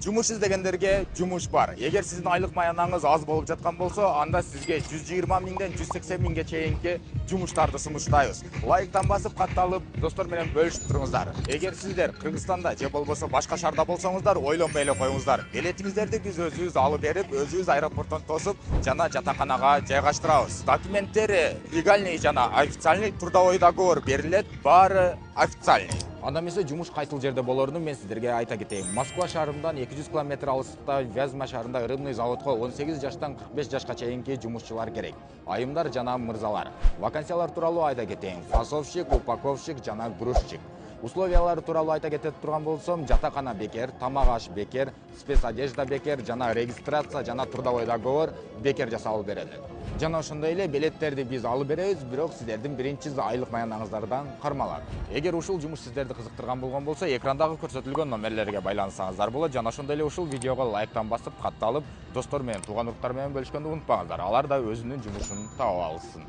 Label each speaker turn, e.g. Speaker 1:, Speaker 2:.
Speaker 1: Жумуш издегендерге жумуш бар. Эгер сиздин айлык маянаңыз аз болуп жаткан болсо, анда сизге 120 миңден 180 миңге чейинки жумуштарды сунуштайбыз. Лайктан басып, катталып, достор менен бөлүшүп туруңуздар. Эгер сиздер Кыргызстанда же болбосо башка шаарда болсоңуздар, ойлонбой эле коюңуздар. Билетиңиздерди биз өзүбүз алып берип, өзүбүз аэропорттон тосуп, жана жатаканага жайгаштырабыз. Документтери легальный жана официальный трудовой договор берилет, баары официальный. Анда эмесе жумуш кайтыл жерде болоруну мен сиздерге айта кетейин. Москва шаарынан 200 км алыстыкта Вязьма шаарында рыбный заводко 18 жаштан 45 жашка чейинки жумушчулар керек. Айымдар жана мырзалар. Вакансиялар тууралуу айта кетейин. Фасовщик, упаковщик жана грузчик. Условиялары тууралуу айта кетет турган болсом, жатакана бекер, тамак аш бекер, спецодежда бекер жана регистрация жана трудовой договор бекер жасалып берилет. Жана ошондой эле билеттерди биз алып беребиз, бирок сиздердин биринчи айлык маянаңыздардан кармалат. Эгер ушул жумуш сиздерди кызыктырган болгон болсо, экрандагы көрсөтүлгөн номерлерге байлансаңыздар болот. Жана ошондой эле ушул видеого лайктан басып, катталып, достор менен, тууган уруктар менен бөлүшкөндү унутпаңыздар. Алар да өзүнүн жумушун таап алышсын.